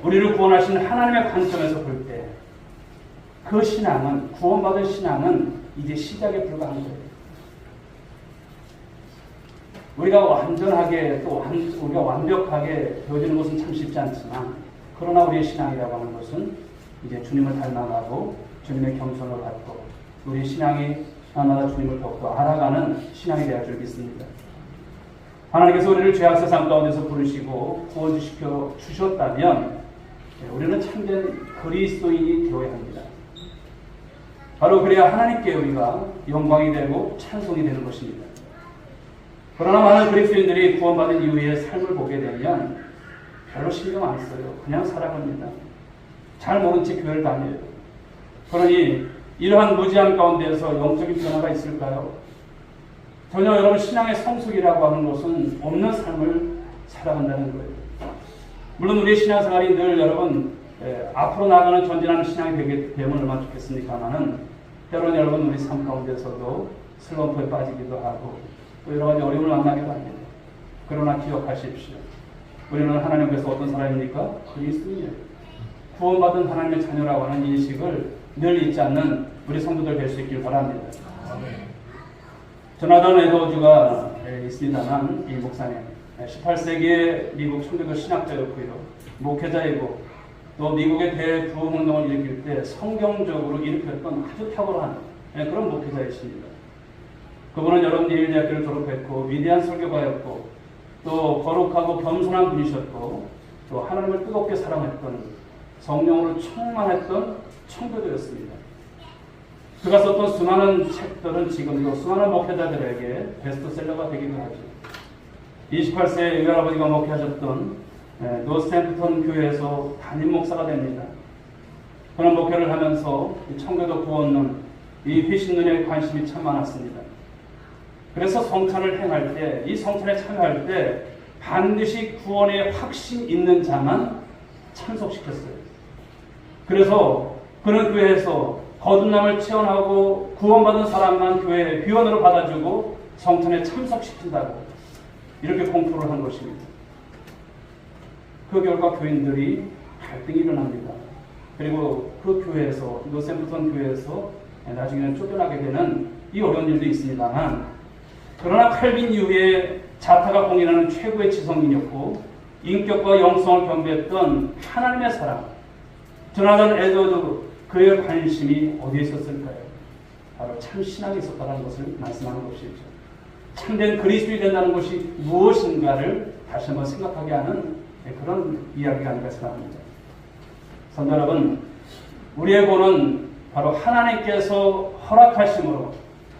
우리를 구원하신 하나님의 관점에서 볼 때 그 신앙은, 구원받은 신앙은 이제 시작에 불과한 거예요. 우리가 완전하게 또 우리가 완벽하게 되어지는 것은 참 쉽지 않지만, 그러나 우리의 신앙이라고 하는 것은 이제 주님을 닮아가고 주님의 겸손을 받고 우리의 신앙이 하나마다 주님을 더욱더 알아가는 신앙이 되어야 줄 믿습니다. 하나님께서 우리를 죄악 세상 가운데서 부르시고 구원시켜 주셨다면 우리는 참된 그리스도인이 되어야 합니다. 바로 그래야 하나님께 우리가 영광이 되고 찬송이 되는 것입니다. 그러나 많은 그리스도인들이 구원받은 이후에 삶을 보게 되면 별로 신경 안 써요. 그냥 살아갑니다. 잘 모른 채 교회를 다녀요. 그러니 이러한 무지함 가운데서 영적인 변화가 있을까요? 전혀 여러분 신앙의 성숙이라고 하는 것은 없는 삶을 살아간다는 거예요. 물론 우리의 신앙생활이 늘 여러분 앞으로 나가는 전진하는 신앙이 되면 얼마나 좋겠습니까마는 때로는 여러분 우리 삶 가운데서도 슬럼프에 빠지기도 하고 또 여러 가지 어려움을 만나기도 합니다. 그러나 기억하십시오. 우리는 하나님께서 어떤 사람입니까? 그리스도인이에요. 구원받은 하나님의 자녀라고 하는 인식을 늘 잊지 않는 우리 성도들 될 수 있길 바랍니다. 조나단 에드워즈가 있습니다만 이 목사님 18세기의 미국 청교도 신학자였고요. 목회자이고 또 미국의 대부흥운동을 일으킬 때 성경적으로 일으켰던 아주 탁월한 그런 목회자이십니다. 그분은 여러분 예일 대학교를 졸업했고 위대한 설교가였고 또 거룩하고 겸손한 분이셨고 또 하나님을 뜨겁게 사랑했던 성령으로 충만했던 청교도였습니다. 그가 썼던 수많은 책들은 지금도 수많은 목회자들에게 베스트셀러가 되기도 하죠. 28세의 외할아버지가 목회하셨던 노스템프턴 교회에서 담임 목사가 됩니다. 그런 목회를 하면서 청교도 구원론, 이 회신론에 관심이 참 많았습니다. 그래서 성찬을 행할 때, 이 성찬에 참여할 때 반드시 구원의 확신 있는 자만 참석시켰어요. 그래서 그런 교회에서 거듭남을 체험하고 구원받은 사람만 교회의 위원으로 받아주고 성찬에 참석시킨다고 이렇게 공포를 한 것입니다. 그 결과 교인들이 갈등이 일어납니다. 그리고 그 교회에서, 노샘프턴 교회에서 나중에는 쫓겨나게 되는 이 어려운 일도 있습니다만, 그러나 칼빈 이후에 자타가 공인하는 최고의 지성인이었고 인격과 영성을 경배했던 하나님의 사람 조나단 에드워즈, 그의 관심이 어디에 있었을까요? 바로 참 신앙이 있었다는 것을 말씀하는 것이죠. 참된 그리스도인이 된다는 것이 무엇인가를 다시 한번 생각하게 하는 그런 이야기가 아닌가 생각합니다. 성도 여러분, 우리의 구원은 바로 하나님께서 허락하심으로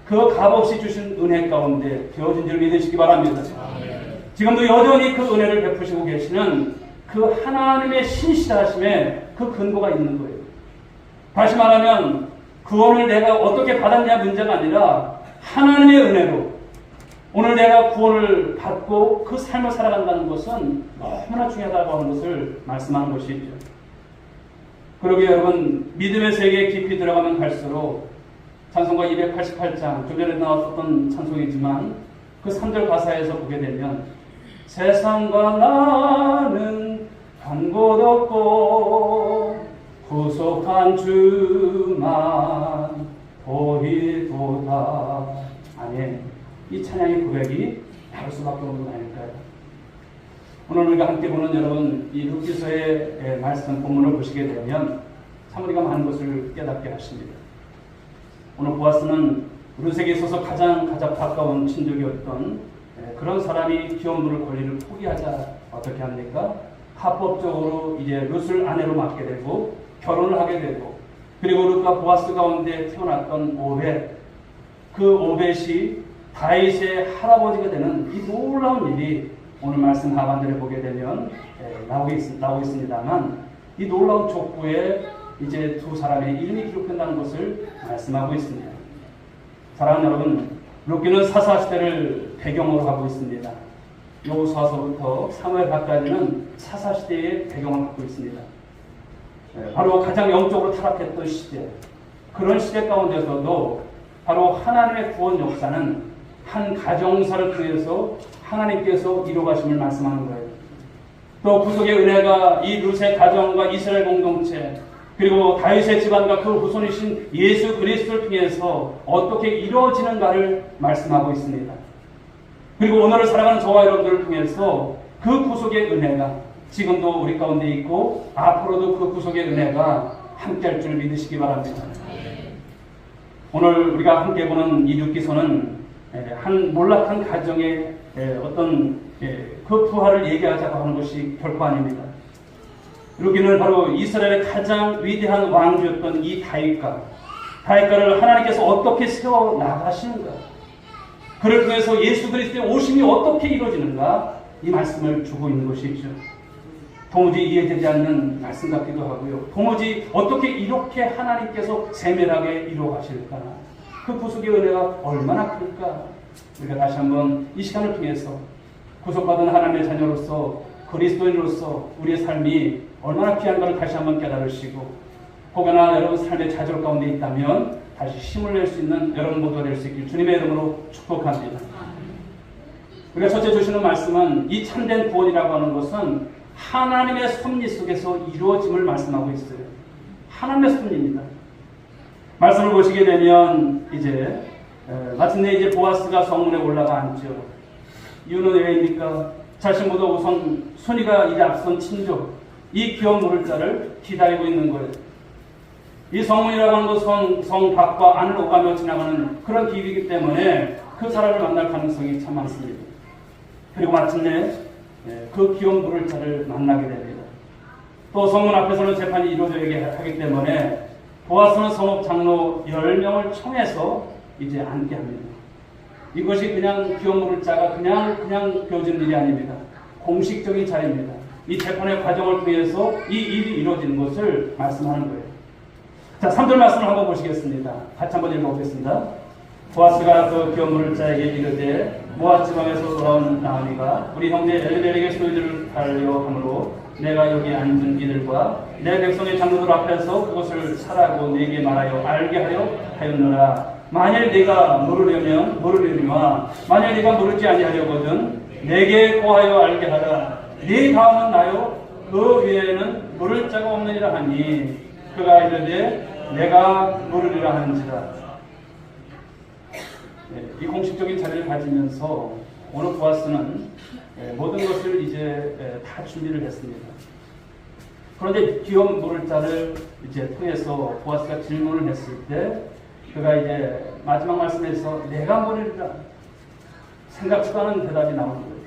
그 값없이 주신 은혜 가운데 되어진 줄 믿으시기 바랍니다. 지금도 여전히 그 은혜를 베푸시고 계시는 그 하나님의 신실하심에 그 근거가 있는 거예요. 다시 말하면 구원을 내가 어떻게 받았냐 문제가 아니라 하나님의 은혜로 오늘 내가 구원을 받고 그 삶을 살아간다는 것은 너무나 중요하다고 하는 것을 말씀하는 것이죠. 그러게 여러분, 믿음의 세계에 깊이 들어가면 갈수록 찬송가 288장, 좀 전에 나왔었던 찬송이지만 그 3절 가사에서 보게 되면 세상과 나는 한 곳 없고 구속한 주만 보이도다. 아멘. 이 찬양의 고백이 나올 수밖에 없는 거 아닐까요? 오늘 우리가 함께 보는 여러분 이 룻기서의 말씀 본문을 보시게 되면 참 우리가 많은 것을 깨닫게 하십니다. 오늘 보아스는 룻에게 있어서 가장 가까운 친족이었던 그런 사람이 기업물을 권리를 포기하자 어떻게 합니까? 합법적으로 이제 룻을 아내로 맡게 되고 결혼을 하게 되고, 그리고 룻과 보아스 가운데 태어났던 오벳, 그 오벳이 다윗의 할아버지가 되는 이 놀라운 일이 오늘 말씀 하반절에 보게 되면 나오고 있습니다만, 이 놀라운 족보에 이제 두 사람의 이름이 기록된다는 것을 말씀하고 있습니다. 사랑하는 여러분, 룻기는 사사시대를 배경으로 하고 있습니다. 여호수아서부터 사무엘하까지는 사사시대의 배경을 갖고 있습니다. 바로 가장 영적으로 타락했던 시대, 그런 시대 가운데서도 바로 하나님의 구원 역사는 한 가정사를 통해서 하나님께서 이루어가심을 말씀하는 거예요. 또 구속의 은혜가 이 룻의 가정과 이스라엘 공동체 그리고 다윗의 집안과 그 후손이신 예수 그리스도를 통해서 어떻게 이루어지는가를 말씀하고 있습니다. 그리고 오늘을 살아가는 저와 여러분들을 통해서 그 구속의 은혜가 지금도 우리 가운데 있고 앞으로도 그 구속의 은혜가 함께할 줄 믿으시기 바랍니다. 오늘 우리가 함께 보는 이 룻기서는 한 몰락한 가정의 어떤 그 부활을 얘기하자고 하는 것이 결코 아닙니다. 룻기는 바로 이스라엘의 가장 위대한 왕조였던 이 다윗가를 하나님께서 어떻게 세워 나가시는가, 그를 통해서 예수 그리스도의 오심이 어떻게 이루어지는가, 이 말씀을 주고 있는 것이죠. 도무지 이해되지 않는 말씀 같기도 하고요. 도무지 어떻게 이렇게 하나님께서 세밀하게 이루어가실까, 그 구속의 은혜가 얼마나 클까. 우리가 다시 한번 이 시간을 통해서 구속받은 하나님의 자녀로서 그리스도인으로서 우리의 삶이 얼마나 귀한가를 다시 한번 깨달으시고, 혹여나 여러분 삶의 좌절 가운데 있다면 다시 힘을 낼 수 있는 여러분 모두가 될 수 있길 주님의 이름으로 축복합니다. 우리가 첫째 주시는 말씀은 이 참된 구원이라고 하는 것은 하나님의 섭리 속에서 이루어짐을 말씀하고 있어요. 하나님의 섭리입니다. 말씀을 보시게 되면 이제 마침내 이제 보아스가 성문에 올라가 앉죠. 이유는 왜입니까? 자신보다 우선 순위가 이제 앞선 친족, 이 귀한 물을 자를 기다리고 있는 거예요. 이 성문이라고 하는 것은 성 밖과 안을 오가며 지나가는 그런 길이기 때문에 그 사람을 만날 가능성이 참 많습니다. 그리고 마침내 그 귀한 물을 자를 만나게 됩니다. 또 성문 앞에서는 재판이 이루어져야 하기 때문에 보아스는 성읍 장로 10명을 청해서 이제 앉게 합니다. 이것이 그냥 귀한 물을 자가 그냥 되어지는 일이 아닙니다. 공식적인 자리입니다. 이 재판의 과정을 통해서 이 일이 이루어지는 것을 말씀하는 거예요. 자, 3절 말씀을 한번 보시겠습니다. 같이 한번 읽어보겠습니다. 보아스가 그 귀한 물을 자에게 이르되 모압 지방에서 돌아온 나오미가 우리 형제 엘리멜렉의 소유들을 달려 함으로 내가 여기 앉은 이들과 내 백성의 장로들 앞에서 그것을 사라고 네게 말하여 알게 하려 하였노라. 만일 네가 물으려면 물으려니와 만일 네가 물으지 아니하려거든 내게 고하여 알게 하라. 네 다음은 나요 그 위에는 물을 자가 없느니라 하니 그가 이르되 내가 물으리라 하는지라. 이 공식적인 자리를 가지면서 오늘 보아스는 모든 것을 이제 다 준비를 했습니다. 그런데 귀한 물을 자를 이제 통해서 보아스가 질문을 했을 때 그가 이제 마지막 말씀에서 내가 물으리라, 생각지도 않은 대답이 나오는 거예요.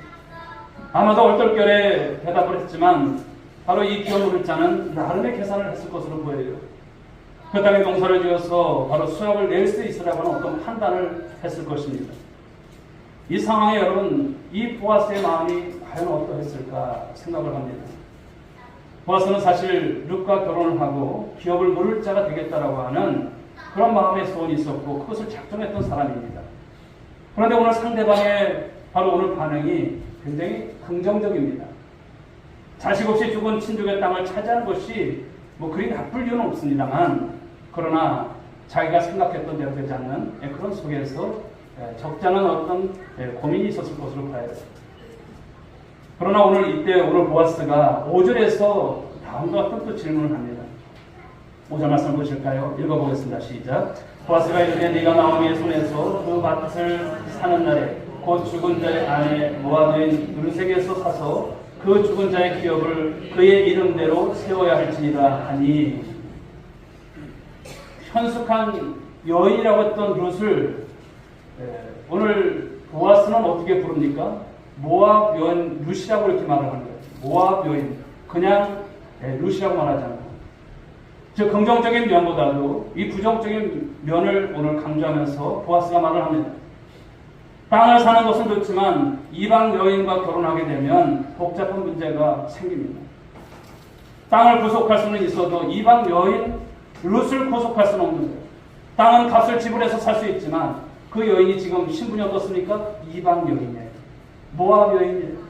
아마도 얼떨결에 대답을 했지만 바로 이 귀한 물을 자는 나름의 계산을 했을 것으로 보여요. 그 땅에 농사를 지어서 바로 수확을 낼 수 있으라고 하는 어떤 판단을 했을 것입니다. 이 상황에 여러분, 이 보아스의 마음이 과연 어떠했을까 생각을 합니다. 보아스는 사실 룻과 결혼을 하고 기업을 물을 자가 되겠다라고 하는 그런 마음의 소원이 있었고 그것을 작정했던 사람입니다. 그런데 오늘 상대방의 바로 오늘 반응이 굉장히 긍정적입니다. 자식 없이 죽은 친족의 땅을 차지하는 것이 뭐 그리 나쁠 이유는 없습니다만, 그러나 자기가 생각했던 대로 되지 않는 그런 속에서 적지 않은 어떤 고민이 있었을 것으로 봐야 돼요. 그러나 오늘 보아스가 5절에서 다음과 같은 또 질문을 합니다. 5절 말씀 보실까요? 읽어보겠습니다. 시작. 보아스가 이르되 네가 나오미의 손에서 그 밭을 사는 날에 곧 죽은 자의 아내 모압인 룻에게서 사서 그 죽은 자의 기업을 그의 이름대로 세워야 할지니라 하니, 현숙한 여인이라고 했던 룻을 오늘 보아스는 어떻게 부릅니까? 모압 여인 룻이라고 이렇게 말을 하는 거예요. 모압 여인, 그냥 룻이라고 말하지 않고, 즉 긍정적인 면보다도 이 부정적인 면을 오늘 강조하면서 보아스가 말을 합니다. 땅을 사는 것은 좋지만 이방 여인과 결혼하게 되면 복잡한 문제가 생깁니다. 땅을 구속할 수는 있어도 이방 여인 룻을 구속할 수는 없는 거예요. 땅은 값을 지불해서 살 수 있지만 그 여인이 지금 신분이 어떻습니까? 이방 여인이에요. 모압 여인이에요.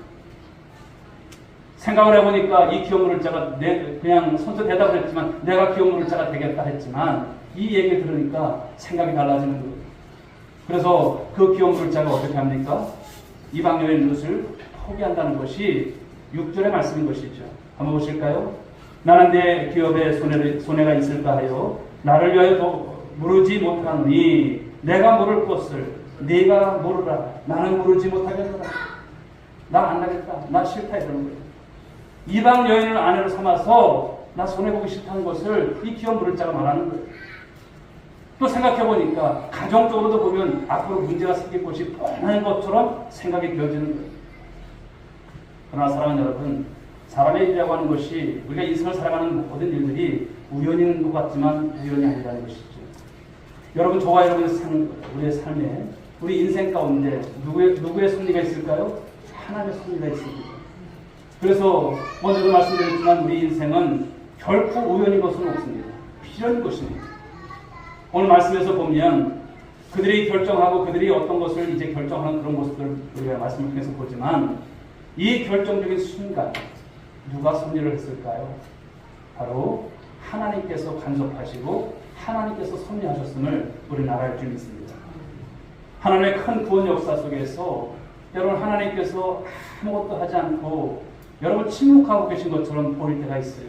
생각을 해보니까 이 기업 물을 자가 그냥 선뜻 대답을 했지만 내가 기업 물을 자가 되겠다 했지만 이 얘기를 들으니까 생각이 달라지는 거예요. 그래서 그 기업 물을 자가 어떻게 합니까? 이방 여인 룻을 포기한다는 것이 6절의 말씀인 것이죠. 한번 보실까요? 나는 내 기업에 손해가 있을까 하여 나를 위하여 물으지 못하노니 내가 물을 것을 네가 물으라. 나는 물으지 못하겠노라. 나 안 나겠다. 나 싫다 이러는 거예요. 이방 여인을 아내로 삼아서 나 손해보기 싫다는 것을 이 기업 물을 자가 말하는 거예요. 또 생각해보니까 가정적으로도 보면 앞으로 문제가 생길 것이 뻔한 것처럼 생각이 되어지는 거예요. 그러나 사랑하는 여러분, 사람의 일이라고 하는 것이 우리가 인생을 살아가는 모든 일들이 우연히 있는 것 같지만 우연이 아니라는 것이죠. 여러분, 저와 여러분의 우리의 삶에 우리 인생 가운데 누구의 섭리가 있을까요? 하나님의 섭리가 있습니다. 그래서 먼저도 말씀드렸지만 우리 인생은 결코 우연인 것은 없습니다. 필연인 것입니다. 오늘 말씀에서 보면 그들이 결정하고 그들이 어떤 것을 이제 결정하는 그런 모습들을 우리가 말씀을 통해서 보지만 이 결정적인 순간 누가 섭리를 했을까요? 바로 하나님께서 간섭하시고 하나님께서 섭리하셨음을 우리는 알아야 줄 믿습니다. 하나님의 큰 구원 역사 속에서 여러분 하나님께서 아무것도 하지 않고 여러분 침묵하고 계신 것처럼 보일 때가 있어요.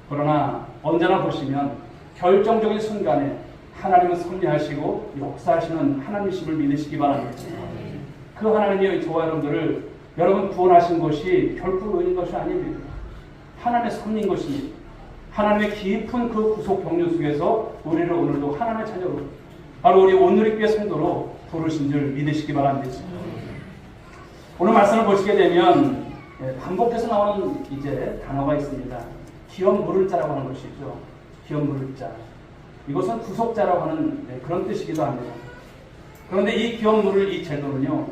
그러나 언제나 보시면 결정적인 순간에 하나님은 섭리하시고 역사하시는 하나님이심을 믿으시기 바랍니다. 그 하나님이 저와 여러분들을 여러분 구원하신 것이 결코 의인 것이 아닙니다. 하나님의 섭리인 것입니다. 하나님의 깊은 그 구속 경륜 속에서 우리를 오늘도 하나님의 자녀로 바로 우리 온누리교회 성도로 부르신 줄 믿으시기 바랍니다. 오늘 말씀을 보시게 되면 반복해서 나오는 이제 단어가 있습니다. 기업 물을 자라고 하는 것이죠. 기업 물을 자. 이것은 구속자라고 하는 그런 뜻이기도 합니다. 그런데 이 기업 물을 이 제도는요,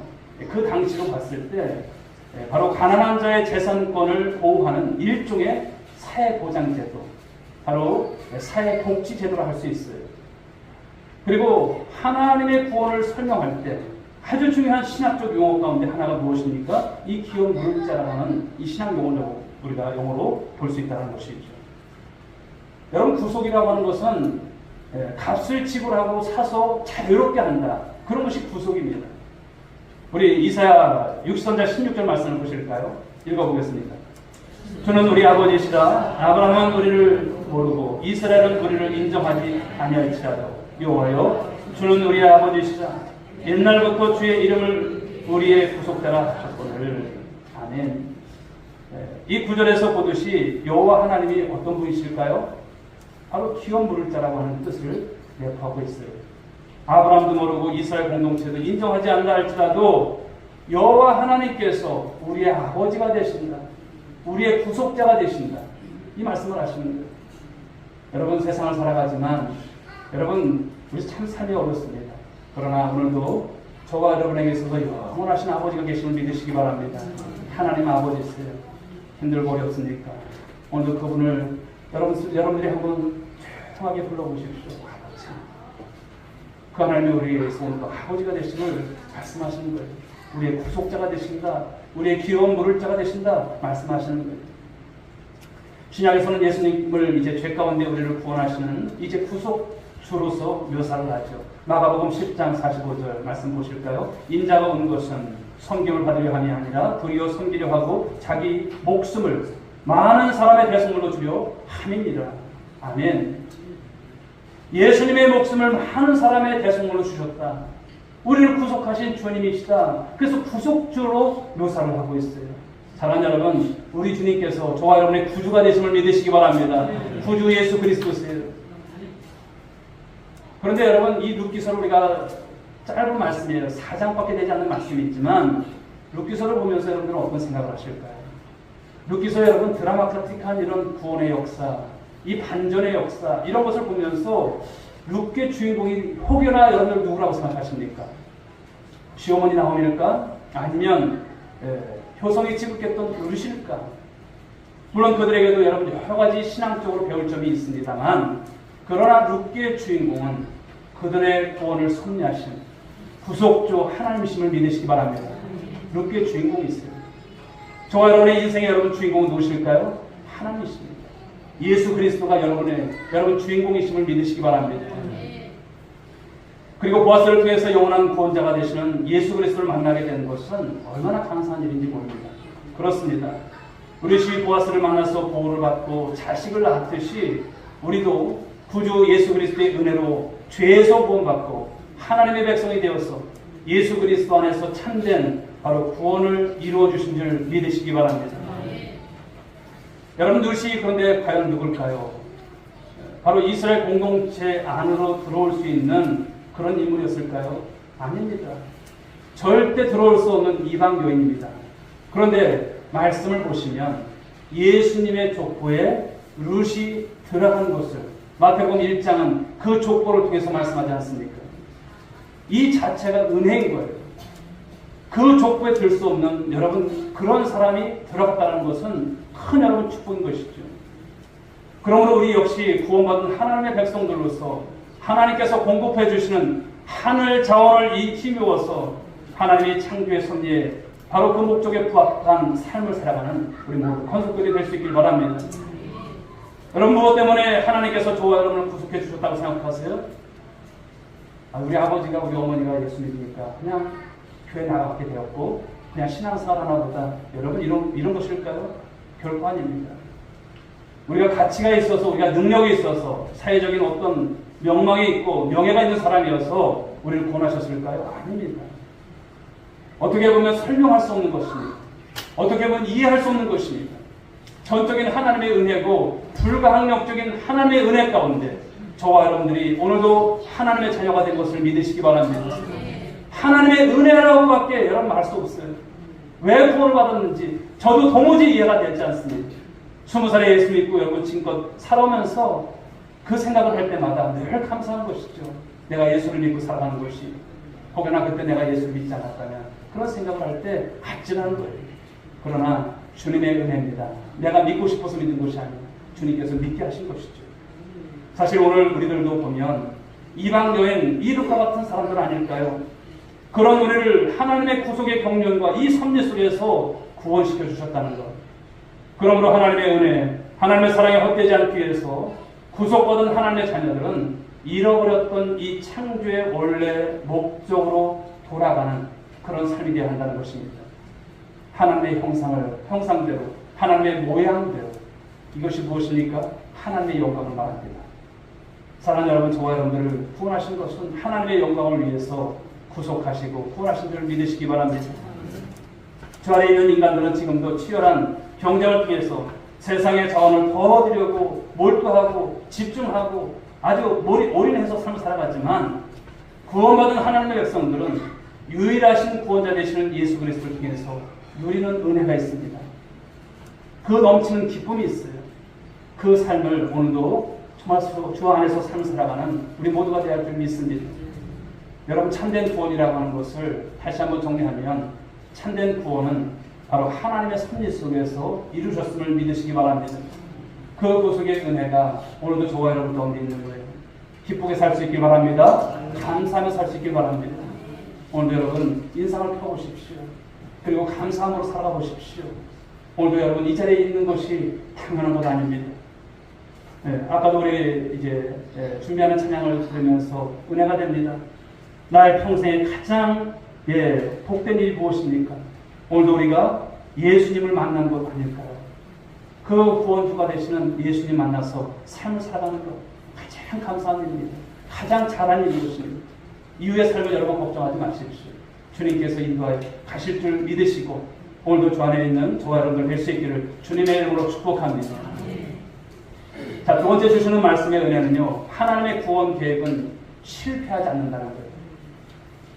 그 당시로 봤을 때 바로 가난한 자의 재산권을 보호하는 일종의 사회보장제도, 바로 사회복지제도라 할 수 있어요. 그리고 하나님의 구원을 설명할 때 아주 중요한 신학적 용어 가운데 하나가 무엇입니까? 이 기업 물을 자라고 하는 이 신학 용어를 우리가 용어로 볼 수 있다는 것이죠. 여러분, 구속이라고 하는 것은 값을 지불하고 사서 자유롭게 한다. 그런 것이 구속입니다. 우리 이사야 60선자 16절 말씀을 보실까요? 읽어보겠습니다. 주는 우리 아버지시라. 아브라함은 우리를 모르고 이스라엘은 우리를 인정하지 아니할지라도 여호와여, 주는 우리 아버지시라. 옛날부터 주의 이름을 우리의 구속자라 하셨거늘. 아멘. 이 구절에서 보듯이 여호와 하나님이 어떤 분이실까요? 바로 기업 물을 자라고 하는 뜻을 내포하고 있어요. 아브라함도 모르고 이스라엘 공동체도 인정하지 않는다 할지라도 여호와 하나님께서 우리의 아버지가 되신다. 우리의 구속자가 되신다. 이 말씀을 하시는 거예요. 여러분, 세상을 살아가지만 여러분, 우리 참 삶이 어렵습니다. 그러나 오늘도 저와 여러분에게 있어서 영원하신 아버지가 계심을 믿으시기 바랍니다. 하나님 아버지세요. 힘들고 어렵습니까? 오늘도 그분을 여러분들이 한번 조용하게 불러보십시오. 그 하나님이 우리에게서 오늘 아버지가 되심을 말씀하시는 거예요. 우리의 구속자가 되신다. 우리의 귀여운 물을 자가 되신다. 말씀하시는 거예요. 신약에서는 예수님을 이제 죄 가운데 우리를 구원하시는 이제 구속주로서 묘사를 하죠. 마가복음 10장 45절 말씀 보실까요? 인자가 온 것은 섬김을 받으려 함이 아니라 도리어 섬기려 하고 자기 목숨을 많은 사람의 대속물로 주려 함입니다. 아멘. 예수님의 목숨을 많은 사람의 대속물로 주셨다. 우리를 구속하신 주님이시다. 그래서 구속주로 묘사를 하고 있어요. 사랑하는 여러분, 우리 주님께서 저와 여러분의 구주가 되심을 믿으시기 바랍니다. 구주 예수 그리스도세요. 그런데 여러분, 이 룻기서를 우리가 짧은 말씀이에요. 4장밖에 되지 않는 말씀이 있지만 룻기서를 보면서 여러분들은 어떤 생각을 하실까요? 룻기서 여러분, 드라마틱한 이런 구원의 역사, 이 반전의 역사, 이런 것을 보면서 룻기의 주인공이 혹여나 여러분들 누구라고 생각하십니까? 시어머니 나오밀까? 아니면 효성이 지극했던 룻일까? 물론 그들에게도 여러분 여러 가지 신앙적으로 배울 점이 있습니다만, 그러나 룻기의 주인공은 그들의 구원을 섭리하신 구속주 하나님이심을 믿으시기 바랍니다. 룻기의 주인공이 있어요. 저와 여러분의 인생의 여러분 주인공은 누구실까요? 하나님이십니다. 예수 그리스도가 여러분 주인공이심을 믿으시기 바랍니다. 그리고 보아스를 통해서 영원한 구원자가 되시는 예수 그리스도를 만나게 된 것은 얼마나 감사한 일인지 모릅니다. 그렇습니다. 우리 시위 보아스를 만나서 보호를 받고 자식을 낳았듯이 우리도 구주 예수 그리스도의 은혜로 죄에서 구원받고 하나님의 백성이 되어서 예수 그리스도 안에서 참된 바로 구원을 이루어 주신 줄 믿으시기 바랍니다. 여러분 누구시 그런데 과연 누굴까요? 바로 이스라엘 공동체 안으로 들어올 수 있는 그런 인물이었을까요? 아닙니다. 절대 들어올 수 없는 이방 여인입니다. 그런데 말씀을 보시면 예수님의 족보에 룻이 들어간 것을 마태복음 1장은 그 족보를 통해서 말씀하지 않습니까? 이 자체가 은혜인 거예요. 그 족보에 들 수 없는 여러분 그런 사람이 들어갔다는 것은 큰 여러분 축복인 것이죠. 그러므로 우리 역시 구원받은 하나님의 백성들로서 하나님께서 공급해 주시는 하늘 자원을 힘입어서 하나님의 창조의 섭리에 바로 그 목적에 부합한 삶을 살아가는 우리 모두 건속들이 될 수 있길 바랍니다. 여러분 무엇 때문에 하나님께서 저와 여러분을 구속해 주셨다고 생각하세요? 우리 아버지가 우리 어머니가 예수 믿으니까 그냥 교회 나가게 되었고 그냥 신앙생활 하나 보다 여러분 이런 것일까요? 결코 아닙니다. 우리가 가치가 있어서 우리가 능력이 있어서 사회적인 어떤 명망이 있고 명예가 있는 사람이어서 우리를 구원하셨을까요? 아닙니다. 어떻게 보면 설명할 수 없는 것입니다. 어떻게 보면 이해할 수 없는 것입니다. 전적인 하나님의 은혜고 불가항력적인 하나님의 은혜 가운데 저와 여러분들이 오늘도 하나님의 자녀가 된 것을 믿으시기 바랍니다. 하나님의 은혜라고밖에 여러분 말 수 없어요. 왜 구원을 받았는지 저도 도무지 이해가 되지 않습니다. 20살에 예수 믿고 여러분 지금껏 살아오면서 그 생각을 할 때마다 늘 감사한 것이죠. 내가 예수를 믿고 살아가는 것이 혹여나 그때 내가 예수를 믿지 않았다면 그런 생각을 할 때 아찔한 거예요. 그러나 주님의 은혜입니다. 내가 믿고 싶어서 믿는 것이 아니라 주님께서 믿게 하신 것이죠. 사실 오늘 우리들도 보면 이방 여인 이룩과 같은 사람들 아닐까요? 그런 우리를 하나님의 구속의 경륜과 이 섭리 속에서 구원시켜 주셨다는 것. 그러므로 하나님의 은혜, 하나님의 사랑에 헛되지 않기 위해서 구속받은 하나님의 자녀들은 잃어버렸던 이 창조의 원래 목적으로 돌아가는 그런 삶이 되어야 한다는 것입니다. 하나님의 형상대로, 하나님의 모양대로. 이것이 무엇입니까? 하나님의 영광을 말합니다. 사랑하는 여러분, 저와 여러분들을 구원하신 것은 하나님의 영광을 위해서 구속하시고 구원하신 줄 믿으시기 바랍니다. 저 아래 있는 인간들은 지금도 치열한 경쟁을 통해서 세상의 자원을 더 얻으려고 몰두하고 집중하고 아주 올인해서 삶을 살아갔지만 구원받은 하나님의 백성들은 유일하신 구원자 되시는 예수 그리스도를 통해서 누리는 은혜가 있습니다. 그 넘치는 기쁨이 있어요. 그 삶을 오늘도 정말 주 안에서 삶을 살아가는 우리 모두가 되어야 할 줄 믿습니다. 여러분 참된 구원이라고 하는 것을 다시 한번 정리하면 참된 구원은 바로 하나님의 섭리 속에서 이루셨음을 믿으시기 바랍니다. 그 구속의 은혜가 오늘도 저와 여러분 가운데 있는 거예요. 기쁘게 살 수 있길 바랍니다. 감사하며 살 수 있길 바랍니다. 오늘도 여러분 인상을 펴보십시오. 그리고 감사함으로 살아가 보십시오. 오늘도 여러분 이 자리에 있는 것이 당연한 것 아닙니다. 아까도 우리 이제 준비하는 찬양을 들으면서 은혜가 됩니다. 나의 평생에 가장 복된 일이 무엇입니까? 오늘도 우리가 예수님을 만난 것 아닐까요? 그 구원주가 되시는 예수님 만나서 삶을 살아가는 것 가장 감사한 일입니다. 가장 잘한 일이 것입니다. 이후의 삶을 여러분 걱정하지 마십시오. 주님께서 인도하여 가실 줄 믿으시고 오늘도 주 안에 있는 저와 여러분들 될 수 있기를 주님의 이름으로 축복합니다. 자, 두 번째 주시는 말씀의 은혜는요, 하나님의 구원 계획은 실패하지 않는다는 거예요.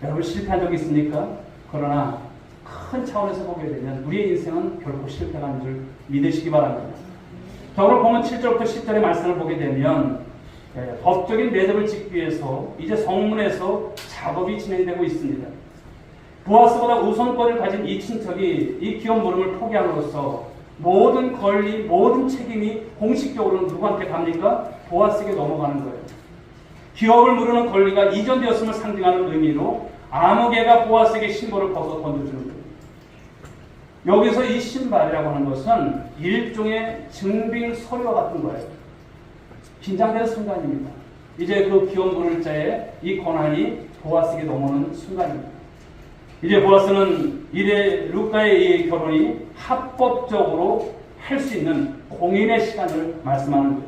여러분 실패한 적 있습니까? 그러나 큰 차원에서 보게 되면 우리의 인생은 결코 실패하는 줄 믿으시기 바랍니다. 자, 오늘 보면 7절부터 10절의 말씀을 보게 되면 법적인 매듭을 짓기 위해서 이제 성문에서 작업이 진행되고 있습니다. 보아스보다 우선권을 가진 이 친척이 이 기업 물음을 포기함으로써 모든 권리, 모든 책임이 공식적으로는 누구한테 갑니까? 보아스에게 넘어가는 거예요. 기업을 물으는 권리가 이전되었음을 상징하는 의미로 아무개가 보아스에게 신발을 벗어 던져주는 거예요. 여기서 이 신발이라고 하는 것은 일종의 증빙 서류와 같은 거예요. 긴장되는 순간입니다. 이제 그 기업 물을 자의 이 권한이 보아스에게 넘어오는 순간입니다. 이제 보아스는 이래 룻과의 이 결혼이 합법적으로 할 수 있는 공인의 시간을 말씀하는 거예요.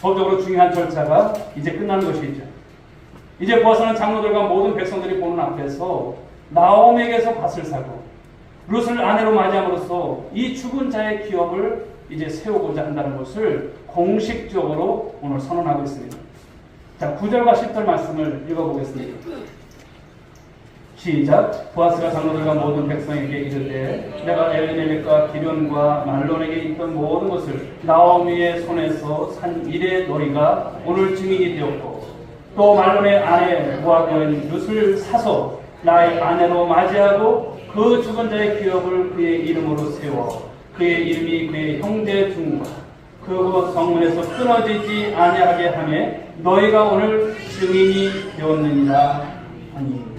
법적으로 중요한 절차가 이제 끝나는 것이죠. 이제 보아스는 장로들과 모든 백성들이 보는 앞에서 나오미에게서 밭을 사고 룻을 아내로 맞이함으로써 이 죽은 자의 기업을 이제 세우고자 한다는 것을 공식적으로 오늘 선언하고 있습니다. 자, 9절과 10절 말씀을 읽어보겠습니다. 시작. 보아스가 장로들과 모든 백성에게 이르되 내가 엘리멜렉과 기련과 말론에게 있던 모든 것을 나오미의 손에서 산 일의 너희가 오늘 증인이 되었고 또 말론의 아내 모압 여인 룻을 사서 나의 아내로 맞이하고 그 죽은 자의 기업을 그의 이름으로 세워 그의 이름이 그의 형제 중과 그곳 성문에서 끊어지지 아니하게 하며 너희가 오늘 증인이 되었느니라 하니.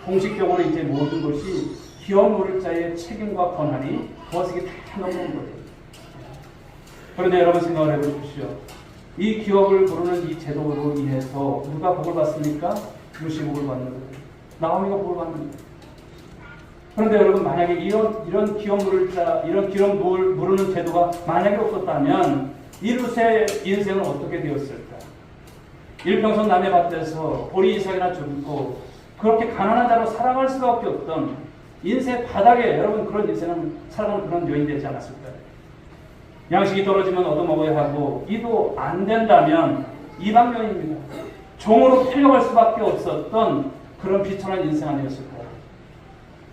공식적으로 이제 모든 것이 기업 물을 자의 책임과 권한이 보아스에게 다 넘어온 거예요. 그런데 여러분 생각을 해보십시오. 이 기업을 부르는 이 제도로 인해서 누가 복을 받습니까? 룻이 복을 받는 거예요. 나오미가 복을 받는 거예요. 그런데 여러분 만약에 이런 기업 물을 자, 이런 기업 물르는 제도가 만약에 없었다면 이 룻의 인생은 어떻게 되었을까? 일평선 남의 밭에서 보리 이삭이나 죽고 그렇게 가난한 자로 살아갈 수밖에 없던 인생 바닥에 여러분 그런 인생은 살아가는 그런 여인이 되지 않았을까요? 양식이 떨어지면 얻어먹어야 하고 이도 안 된다면 이방 여인입니다. 종으로 팔려갈 수밖에 없었던 그런 비천한 인생 아니었을까요?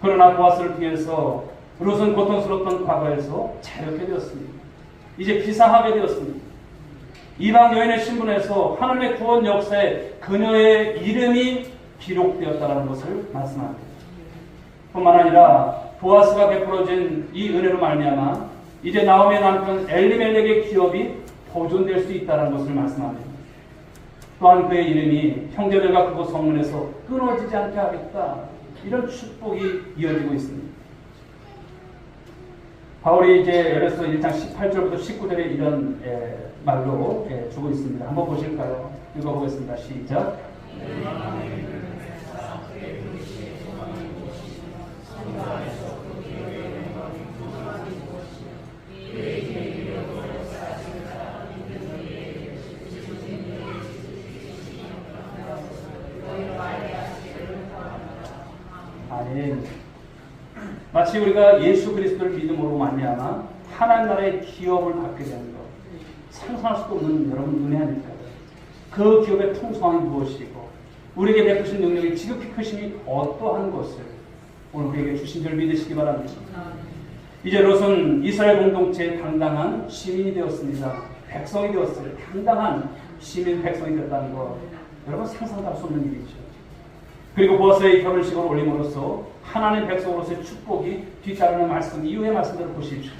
그러나 보아스를 통해서 룻은 고통스럽던 과거에서 자유롭게 되었습니다. 이제 비상하게 되었습니다. 이방 여인의 신분에서 하나님의 구원 역사에 그녀의 이름이 기록되었다는 것을 말씀합니다. 뿐만 아니라 보아스가 베풀어진 이 은혜로 말미암아 이제 나오미의 남편 엘리멜렉의 기업이 보존될 수 있다는 것을 말씀합니다. 또한 그의 이름이 형제들과 그곳 성문에서 끊어지지 않게 하겠다. 이런 축복이 이어지고 있습니다. 바울이 이제 에베소 1장 18절부터 19절에 이런 말로 주고 있습니다. 한번 보실까요? 읽어보겠습니다. 시작. 아멘. 마치 우리가 예수 그리스도를 믿음으로 말미암아 하나님 나라의 기업을 받게 되는 것, 상상할 수도 없는 여러분 눈에 아닐까요? 그 기업의 풍성함이 무엇이고 우리에게 베푸신 능력이 지극히 크심이 어떠한 것을 오늘 우리에게 주신 줄 믿으시기 바랍니다. 이제 롯은 이스라엘 공동체의 당당한 시민이 되었습니다. 백성이 되었어요. 당당한 시민 백성이 됐다는 것, 여러분 상상도 할 수 없는 일이죠. 그리고 보아스의 결혼식을 올림으로써 하나님 백성으로서의 축복이 뒤따르는 말씀, 이후의 말씀들을 보십시오.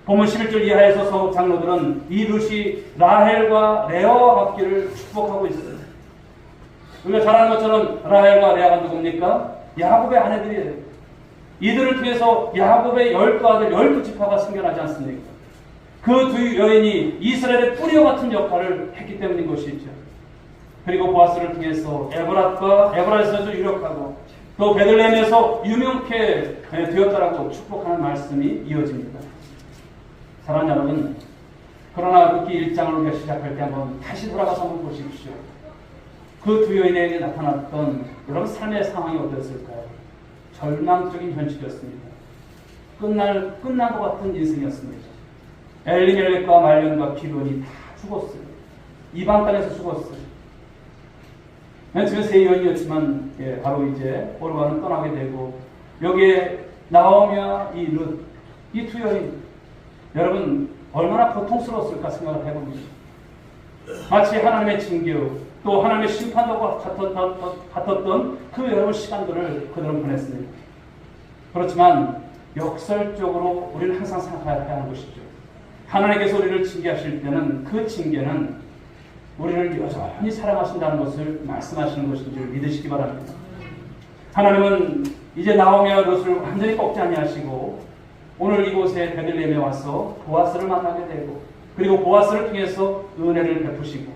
본문 11절 이하에서 서욱 장로들은 이 룻이 라헬과 레아와 같기를 축복하고 있어요. 우리가 잘 아는 것처럼 라헬과 레아가 누굽니까? 야곱의 아내들이에요. 이들을 통해서 야곱의 12아들 12지파가 생겨나지 않습니까? 그 두 여인이 이스라엘의 뿌리와 같은 역할을 했기 때문인 것이죠. 그리고 보아스를 통해서 에브라에서도 유력하고 또 베들레헴에서 유명케 되었다라고 축복하는 말씀이 이어집니다. 사랑하는 여러분, 그러나 룻기 1장을 우리가 시작할 때 한번 다시 돌아가서 한번 보십시오. 그 두 여인에게 나타났던 여러분 삶의 상황이 어땠을까요? 절망적인 현실이었습니다. 끝난 것 같은 인생이었습니다. 엘리멜렉과 말론과 기론이 다 죽었어요. 이방 땅에서 죽었어요. 맨 처음에 세 여인이었지만 바로 이제 오르바는 떠나게 되고 여기에 나오미와 이 룻, 이 두 여인, 여러분 얼마나 고통스러웠을까 생각을 해봅니다. 마치 하나님의 징계 또 하나님의 심판도 같았던 그 여러분 시간들을 그들은 보냈습니다. 그렇지만 역설적으로 우리는 항상 생각해야 하는 것이죠. 하나님께서 우리를 징계하실 때는 그 징계는 우리를 여전히 사랑하신다는 것을 말씀하시는 것인 줄 믿으시기 바랍니다. 하나님은 이제 나오미와 롯을 완전히 꺾지 아니하시고 오늘 이곳에 베들레헴에 와서 보아스를 만나게 되고 그리고 보아스를 통해서 은혜를 베푸시고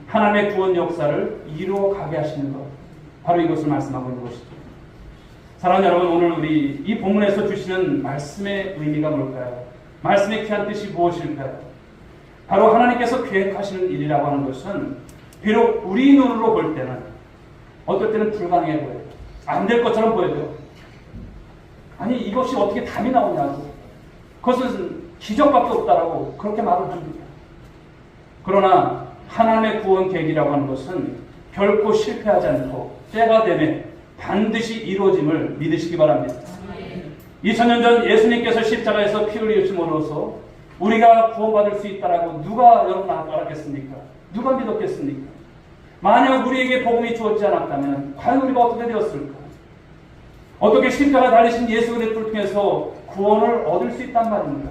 하나님의 구원 역사를 이루어 가게 하시는 것, 바로 이것을 말씀하고 있는 것이죠. 사랑하는 여러분, 오늘 우리 이 본문에서 주시는 말씀의 의미가 뭘까요? 말씀의 귀한 뜻이 무엇일까요? 바로 하나님께서 계획하시는 일이라고 하는 것은 비록 우리 눈으로 볼 때는 어떨 때는 불가능해 보여요. 안 될 것처럼 보여요. 아니 이것이 어떻게 답이 나오냐고. 그것은 기적밖에 없다라고 그렇게 말을 합니다. 그러나 하나님의 구원 계획이라고 하는 것은 결코 실패하지 않고 때가 되면 반드시 이루어짐을 믿으시기 바랍니다. 2000년 전 예수님께서 십자가에서 피 흘리심으로써 우리가 구원받을 수 있다라고 누가 여러분 알았겠습니까? 누가 믿었겠습니까? 만약 우리에게 복음이 주어지지 않았다면 과연 우리가 어떻게 되었을까? 어떻게 십자가 달리신 예수 그리스도를 통해서 구원을 얻을 수 있단 말입니까?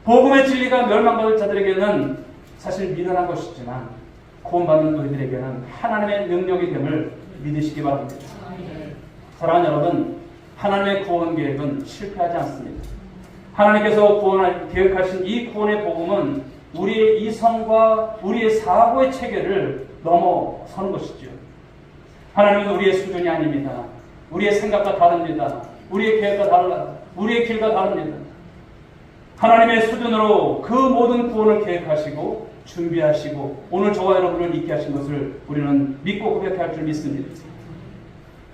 복음의 진리가 멸망받을 자들에게는 사실 미련한 것이지만 구원받는 우리들에게는 하나님의 능력이 됨을 믿으시기 바랍니다. 사랑하는 여러분, 하나님의 구원 계획은 실패하지 않습니다. 하나님께서 계획하신 이 구원의 복음은 우리의 이성과 우리의 사고의 체계를 넘어서는 것이죠. 하나님은 우리의 수준이 아닙니다. 우리의 생각과 다릅니다. 우리의 계획과 달라. 우리의 길과 다릅니다. 하나님의 수준으로 그 모든 구원을 계획하시고 준비하시고 오늘 저와 여러분을 있게 하신 것을 우리는 믿고 고백할 줄 믿습니다.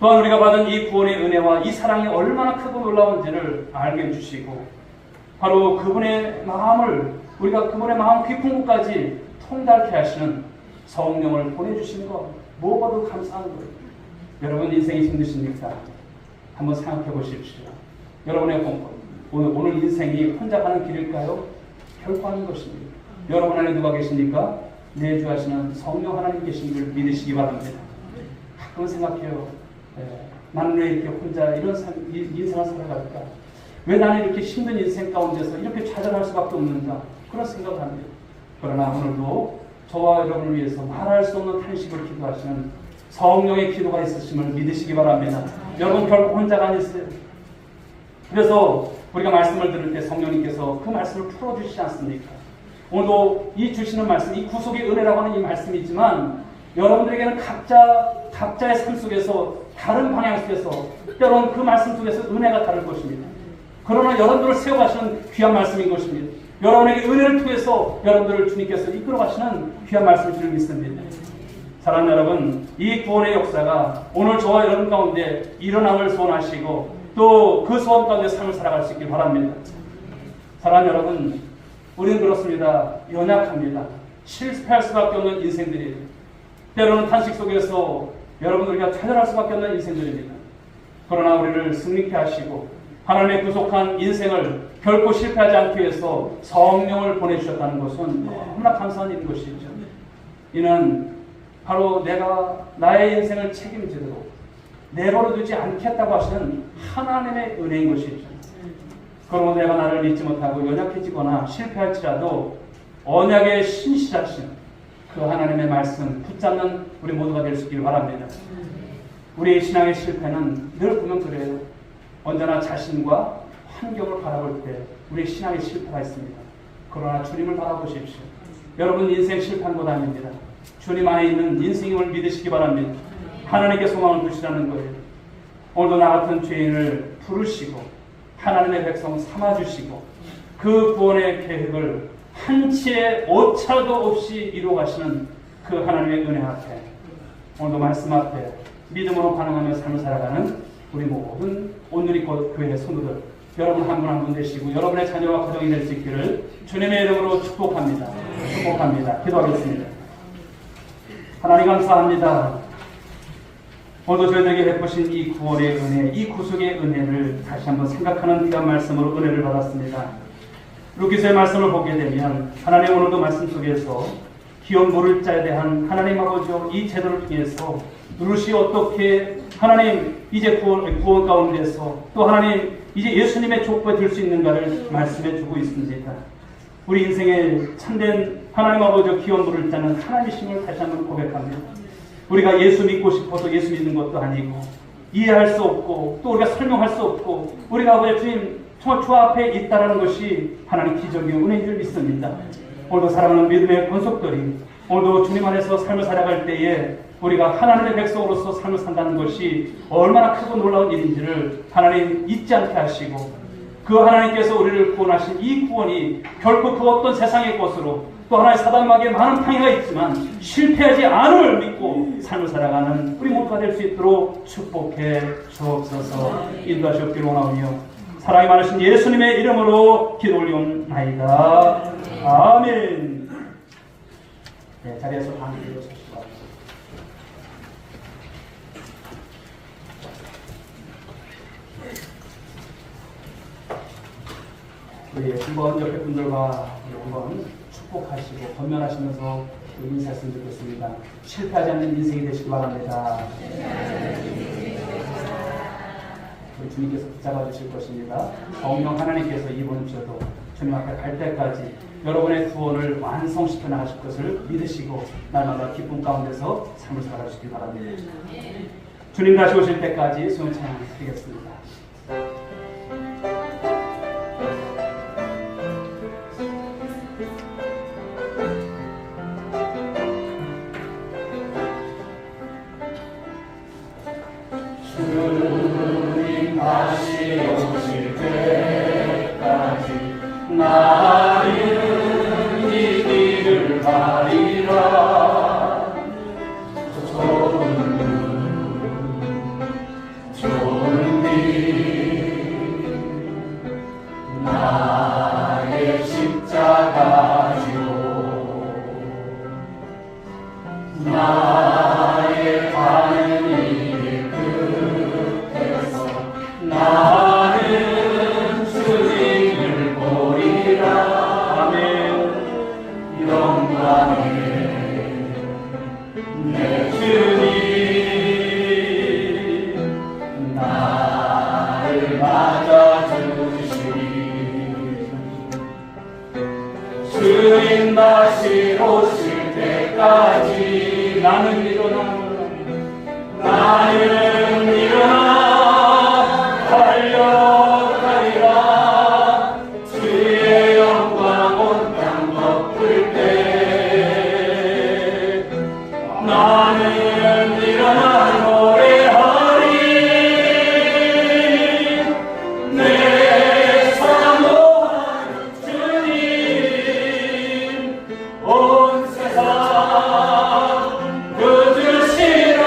또한 우리가 받은 이 구원의 은혜와 이 사랑이 얼마나 크고 놀라운지를 알게 해주시고 바로 그분의 마음을 우리가 그분의 마음 깊은 곳까지 통달케 하시는 성령을 보내주신 것 무엇보다도 감사한 거예요. 여러분 인생이 힘드십니까? 한번 생각해 보십시오. 여러분의 오늘 인생이 혼자 가는 길일까요? 결코 아닌 것입니다. 여러분 안에 누가 계십니까? 내주하시는 성령 하나님 계신 줄 믿으시기 바랍니다. 가끔 생각해요. 나는 왜 이렇게 혼자 이런 인생을 살아갈까? 왜 나는 이렇게 힘든 인생 가운데서 이렇게 좌절할 수밖에 없는가? 그런 생각을 합니다. 그러나 오늘도 저와 여러분을 위해서 말할 수 없는 탄식을 기도하시는 성령의 기도가 있으심을 믿으시기 바랍니다. 여러분 결코 혼자가 아니세요. 그래서 우리가 말씀을 들을 때 성령님께서 그 말씀을 풀어주시지 않습니까? 오늘도 이 주시는 말씀, 이 구속의 은혜라고 하는 이 말씀이지만 여러분들에게는 각자의 삶 속에서 다른 방향 속에서 때로는 그 말씀 속에서 은혜가 다를 것입니다. 그러나 여러분들을 세워가시는 귀한 말씀인 것입니다. 여러분에게 은혜를 통해서 여러분들을 주님께서 이끌어가시는 귀한 말씀인 줄 믿습니다. 사랑하는 여러분, 이 구원의 역사가 오늘 저와 여러분 가운데 일어남을 소원하시고 또 그 소원 가운데 삶을 살아갈 수 있길 바랍니다. 사랑하는 여러분, 우리는 그렇습니다. 연약합니다. 실패할 수밖에 없는 인생들이에요. 때로는 탄식 속에서 여러분 우리가 좌절할 수밖에 없는 인생들입니다. 그러나 우리를 승리케 하시고 하나님의 구속한 인생을 결코 실패하지 않기 위해서 성령을 보내주셨다는 것은 너무나 감사한 일인 것이죠. 이는 바로 내가 나의 인생을 책임지도록 내버려두지 않겠다고 하시는 하나님의 은혜인 것이죠. 그러므로 내가 나를 믿지 못하고 연약해지거나 실패할지라도 언약의 신실하신 그 하나님의 말씀 붙잡는 우리 모두가 될 수 있기를 바랍니다. 우리의 신앙의 실패는 늘 보면 그래요. 언제나 자신과 환경을 바라볼 때 우리의 신앙의 실패가 있습니다. 그러나 주님을 바라보십시오. 여러분 인생 실패한 것 아닙니다. 주님 안에 있는 인생임을 믿으시기 바랍니다. 하나님께 소망을 두시라는 거예요. 오늘도 나 같은 죄인을 부르시고 하나님의 백성 삼아주시고 그 구원의 계획을 한치의 오차도 없이 이루어가시는 그 하나님의 은혜 앞에 오늘도 말씀 앞에 믿음으로 반응하며 삶을 살아가는 우리 모든 온누리꽃 교회 성도들 여러분 한 분 한 분 되시고 여러분의 자녀와 가정이 될 수 있기를 주님의 이름으로 축복합니다. 축복합니다. 기도하겠습니다. 하나님 감사합니다. 오늘도 저희들에게 베푸신 이 구원의 은혜, 이 구속의 은혜를 다시 한번 생각하는 귀한 말씀으로 은혜를 받았습니다. 루키서의 말씀을 보게 되면 하나님 오늘도 말씀 속에서 기업 모를 자에 대한 하나님 아버지와 이 제도를 통해서 누르시 어떻게 하나님 이제 구원 가운데서 또 하나님 이제 예수님의 족보에 들 수 있는가를 말씀해 주고 있습니다. 우리 인생에 참된 하나님 아버지와 기업 모를 자는 하나님이심을 다시 한번 고백합니다. 우리가 예수 믿고 싶어서 예수 믿는 것도 아니고 이해할 수 없고 또 우리가 설명할 수 없고 우리가 아버지 주님 정말 주 앞에 있다라는 것이 하나님 기적의 은혜인 줄 믿습니다. 오늘도 사랑하는 믿음의 권속들이 오늘도 주님 안에서 삶을 살아갈 때에 우리가 하나님의 백성으로서 삶을 산다는 것이 얼마나 크고 놀라운 일인지를 하나님 잊지 않게 하시고, 그 하나님께서 우리를 구원하신 이 구원이 결코 그 어떤 세상의 것으로, 또 하나의 사단마귀의 많은 방해가 있지만 실패하지 않음을 믿고 삶을 살아가는 우리 모두가 될 수 있도록 축복해 주옵소서. 인도하시옵기를 원하오며 사랑이 많으신 예수님의 이름으로 기도 올리옵나이다. 아멘. 네, 자리에서 반기를 주시기 바랍니다. 우리 한번 옆에 분들과 한번 축복하시고 권면하시면서 인사했으면 좋겠습니다. 실패하지 않는 인생이 되시기 바랍니다. 우리 주님께서 붙잡아 주실 것입니다. 성령 하나님께서 이번 주도 주님 앞에 갈 때까지 여러분의 구원을 완성시켜 나가실 것을 믿으시고 날마다 기쁨 가운데서 삶을 살아가시기 바랍니다. 주님 다시 오실 때까지 수용 찬양 드리겠습니다. 다시 오실 때까지 나는 이 길을 가리라. 좋은 길 나의 십자가 지고 나의 가는 이 끝에서 나는 주님을 보리라. 아멘. 영광의 내 주님 나를 맞아주시리. 주님 다시 오실 때까지 나는 일어나 달려가리라. 주의 영광 온 땅 덮을 때 나는 일어나 노래하리. 내 사랑하는 주님 온 세상 그주시라.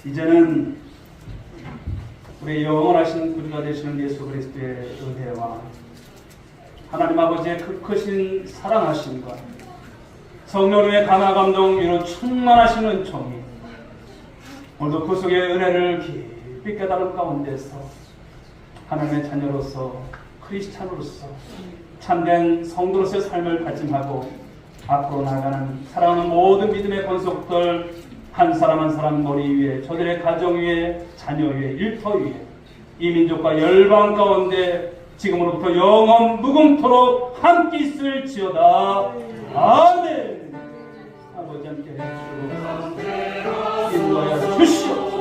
이제는 우리 영원하신 구주가 되시는 예수 그리스도의 은혜와 하나님 아버지의 그 크신 사랑하심과 성령님의 강화 감동 이런 충만하신 은총이 오늘도 그 속의 은혜를 깊이 깨달은 가운데서 하나님의 자녀로서 크리스찬으로서 참된 성도로서의 삶을 다짐하고 앞으로 나아가는 사랑하는 모든 믿음의 권속들 한 사람 한 사람 머리 위에, 저들의 가정 위에, 자녀 위에, 일터 위에, 이 민족과 열방 가운데 지금으로부터 영원 무궁토록 함께 있을지어다. 아멘. 아버지 함께 해주시고 인도하여 주시옵소서.